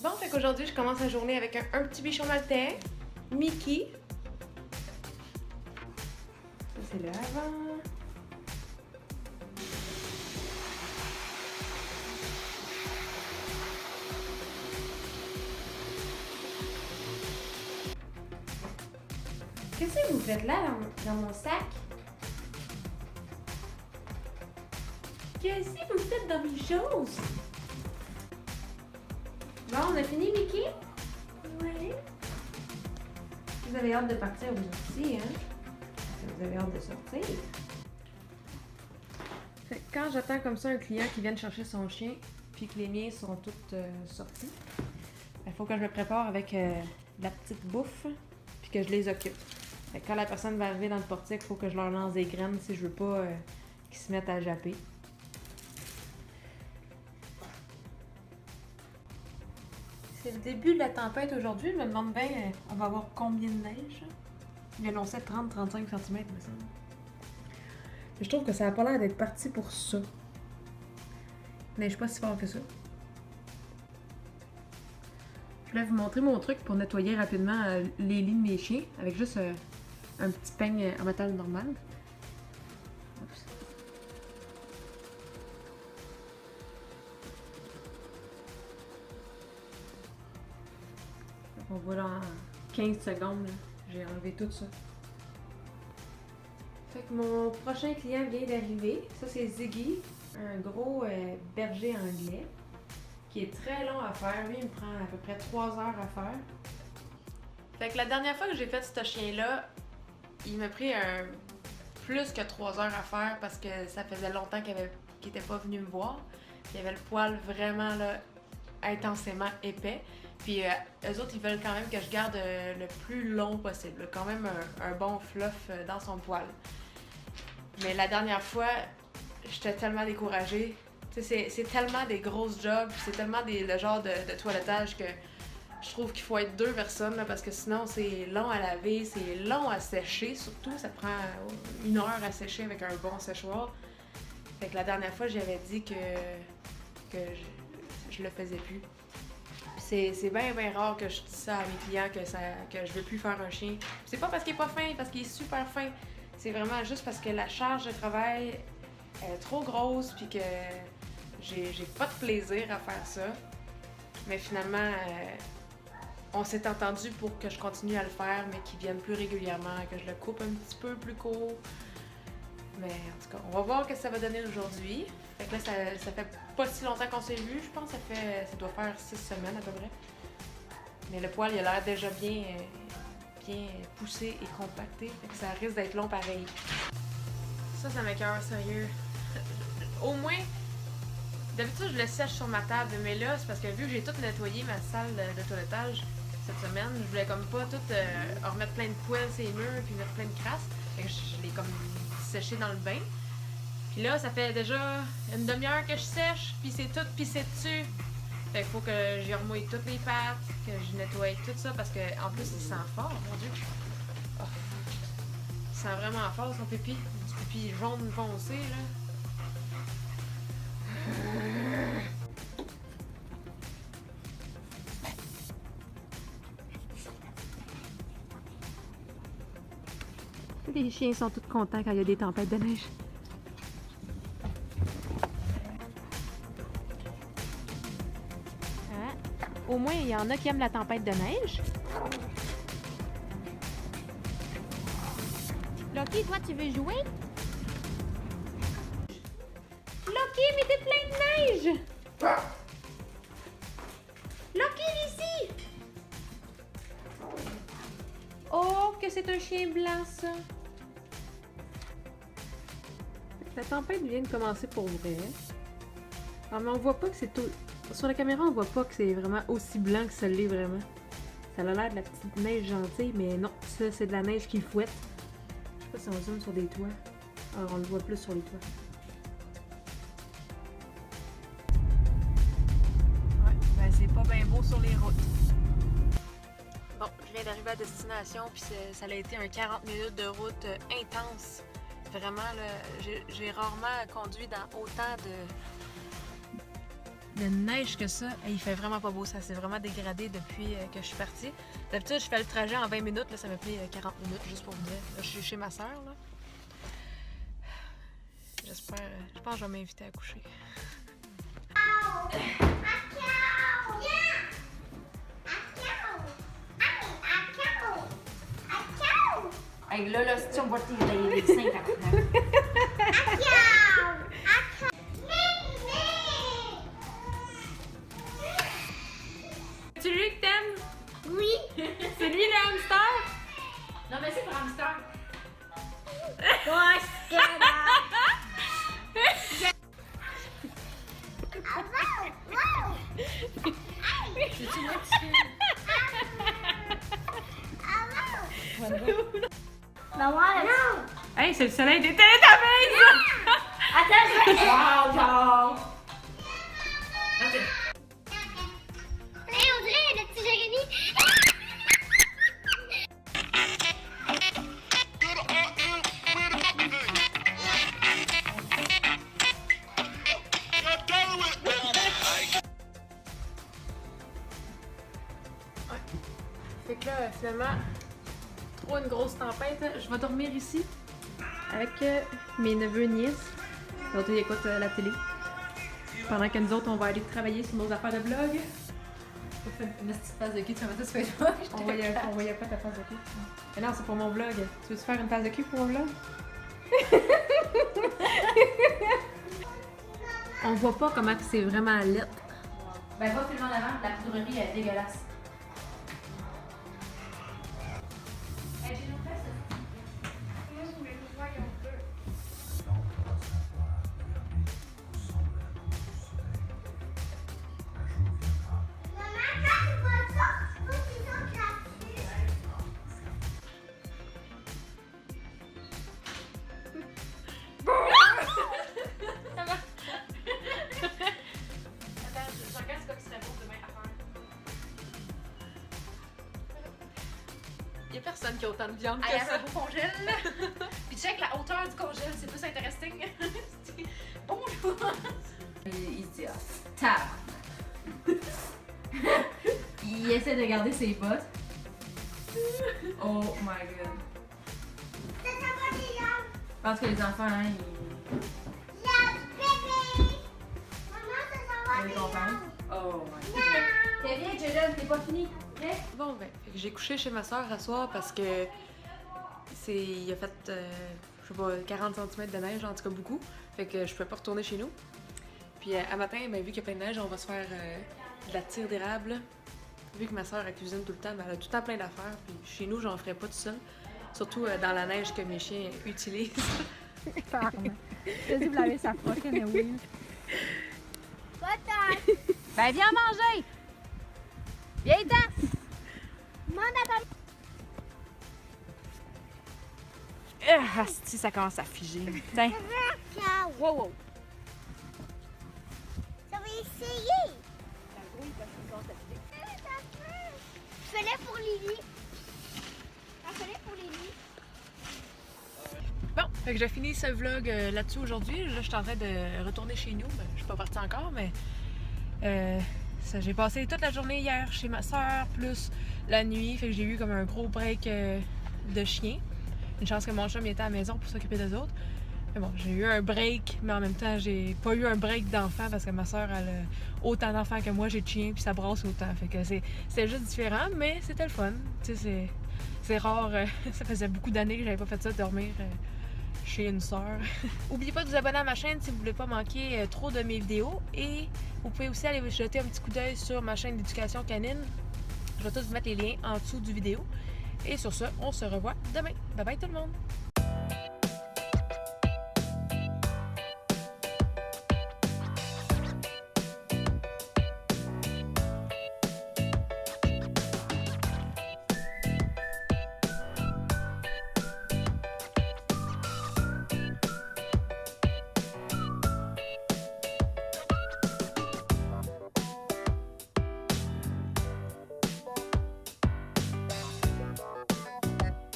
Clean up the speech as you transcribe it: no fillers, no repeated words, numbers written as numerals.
Bon, fait qu'aujourd'hui, je commence la journée avec un petit bichon maltais, Mickey. Ça, c'est le avant. Qu'est-ce que vous faites là dans mon sac? Qu'est-ce que vous faites dans mes choses? Bon, on a fini, Mickey? Oui. Vous avez hâte de partir vous aussi, hein? Vous avez hâte de sortir. Fait que quand j'attends comme ça un client qui vienne chercher son chien, puis que les miens sont toutes sortis, il faut que je me prépare avec de la petite bouffe, puis que je les occupe. Fait que quand la personne va arriver dans le portique, il faut que je leur lance des graines si je veux pas qu'ils se mettent à japper. C'est le début de la tempête aujourd'hui. Je me demande bien, on va avoir combien de neige? Il annonçait 30-35 cm, me semble. Je trouve que ça n'a pas l'air d'être parti pour ça. Neige pas si fort que ça. Je voulais vous montrer mon truc pour nettoyer rapidement les lits de mes chiens avec juste un petit peigne en métal normal. Oups. On voit là en 15 secondes, j'ai enlevé tout ça. Fait que mon prochain client vient d'arriver. Ça, c'est Ziggy, un gros berger anglais, qui est très long à faire. Lui, il me prend à peu près 3 heures à faire. Fait que la dernière fois que j'ai fait ce chien-là, il m'a pris plus que 3 heures à faire parce que ça faisait longtemps qu'il était pas venu me voir. Il avait le poil vraiment là, intensément épais. Puis eux autres, ils veulent quand même que je garde le plus long possible. Quand même un bon fluff dans son poil. Mais la dernière fois, j'étais tellement découragée. C'est tellement des grosses jobs, c'est tellement le genre de toilettage que je trouve qu'il faut être 2 personnes là, parce que sinon c'est long à laver, c'est long à sécher surtout. Ça prend 1 heure à sécher avec un bon séchoir. Fait que la dernière fois, j'avais dit que je le faisais plus. C'est bien rare que je dise ça à mes clients que je veux plus faire un chien. C'est pas parce qu'il est pas fin, parce qu'il est super fin. C'est vraiment juste parce que la charge de travail est trop grosse puis que j'ai pas de plaisir à faire ça. Mais finalement, on s'est entendu pour que je continue à le faire, mais qu'il vienne plus régulièrement, que je le coupe un petit peu plus court. Mais en tout cas, on va voir ce que ça va donner aujourd'hui. Fait que là, ça fait pas si longtemps qu'on s'est vu, je pense. Ça doit faire 6 semaines à peu près. Mais le poil, il a l'air déjà bien poussé et compacté. Fait que ça risque d'être long pareil. Ça m'écoeure, sérieux. Au moins, d'habitude, je le sèche sur ma table. Mais là, c'est parce que vu que j'ai tout nettoyé ma salle de toilettage cette semaine, je voulais comme pas tout remettre plein de poils sur les murs puis mettre plein de crasse. Fait que je l'ai comme séché dans le bain. Puis là, ça fait déjà une demi-heure que je sèche, puis c'est tout pissé dessus. Fait qu'il faut que j'y remouille toutes les pattes, que je nettoie tout ça, parce que en plus, il sent fort, mon Dieu. Oh. Il sent vraiment fort, son pipi. Du pipi jaune foncé, là. Les chiens sont tous contents quand il y a des tempêtes de neige. Au moins, il y en a qui aiment la tempête de neige. Lucky, toi, tu veux jouer? Lucky, mais t'es plein de neige! Lucky, ici! Oh, que c'est un chien blanc, ça! La tempête vient de commencer pour vrai. Ah, mais on voit pas que c'est tout... Sur la caméra, on voit pas que c'est vraiment aussi blanc que ça l'est vraiment. Ça a l'air de la petite neige gentille, mais non, ça c'est de la neige qui fouette. Je sais pas si on zoome sur des toits. Alors on le voit plus sur les toits. Ouais, ben c'est pas bien beau sur les routes. Bon, je viens d'arriver à destination, puis ça a été un 40 minutes de route intense. Vraiment, là, j'ai rarement conduit dans autant de neige que ça. Et il fait vraiment pas beau. Ça s'est vraiment dégradé depuis que je suis partie. D'habitude, je fais le trajet en 20 minutes. Là, ça m'a pris 40 minutes, juste pour vous dire. Là, je suis chez ma soeur. J'espère. Je pense que je vais m'inviter à coucher. Hey, là, si on va tirer les seins après. C'est lui que t'aimes? Oui. C'est lui le hamster? Non, mais c'est pour hamster. Hey, c'est le soleil des Télétobies! Attends, wow, Hey, on dirait le petit Jérémy. Fait que là, finalement, trop une grosse tempête. Je vais dormir ici avec mes neveux et nièces. L'autre, ils écoutent la télé. Pendant que nous autres, on va aller travailler sur nos affaires de vlog. Une petite phase de cul, tu vas mettre ça sur Facebook. On voyait pas ta face de cul. Mais non, c'est pour mon vlog. Tu veux-tu faire une face de cul pour mon vlog? On voit pas comment c'est vraiment laid. Ben, va filmer en avant, la poudrerie est dégueulasse. Hey, j'ai une autre place. Il y a personne qui a autant de viande Ah, que il y a ça. un beau congèle. Puis check la hauteur du congèle, c'est plus intéressant. Bonjour. Il se dit, ah, tab. Il essaie de garder ses bottes. Oh my god. Je pense que les enfants, hein, ils comprennent. Oh my god. Kevin, Jaden, t'es pas fini. Bon, ben, fait que j'ai couché chez ma soeur à soir parce que il a fait, je sais pas, 40 cm de neige, en tout cas beaucoup. Fait que je pouvais pas retourner chez nous. Puis à matin, ben, vu qu'il y a plein de neige, on va se faire de la tire d'érable. Vu que ma soeur elle cuisine tout le temps, ben, elle a tout le temps plein d'affaires. Puis chez nous, j'en ferais pas tout seul. Surtout dans la neige que mes chiens utilisent. Vas-y, vous l'avez sa fucking wheel. Ben, viens manger! Viens-t'en! Ah, si ça commence à figer. Tiens. Wow, wow. Ça va essayer. Je fais pour Lily. Je fais pour Lily. Bon, fait que j'ai fini ce vlog là-dessus aujourd'hui. Là, je suis en train de retourner chez nous. Ben, je suis pas partie encore, mais j'ai passé toute la journée hier chez ma soeur, plus la nuit. Fait que j'ai eu comme un gros break de chien. Une chance que mon chum était à la maison pour s'occuper des autres. Mais bon, j'ai eu un break, mais en même temps, j'ai pas eu un break d'enfant parce que ma soeur elle a autant d'enfants que moi, j'ai de chiens, puis ça brasse autant. Fait que c'est juste différent, mais c'était le fun. Tu sais, c'est rare. Ça faisait beaucoup d'années que j'avais pas fait ça, dormir chez une soeur. N'oubliez pas de vous abonner à ma chaîne si vous voulez pas manquer trop de mes vidéos. Et vous pouvez aussi aller jeter un petit coup d'œil sur ma chaîne d'éducation canine. Je vais tous vous mettre les liens en dessous du vidéo. Et sur ce, on se revoit demain. Bye bye tout le monde!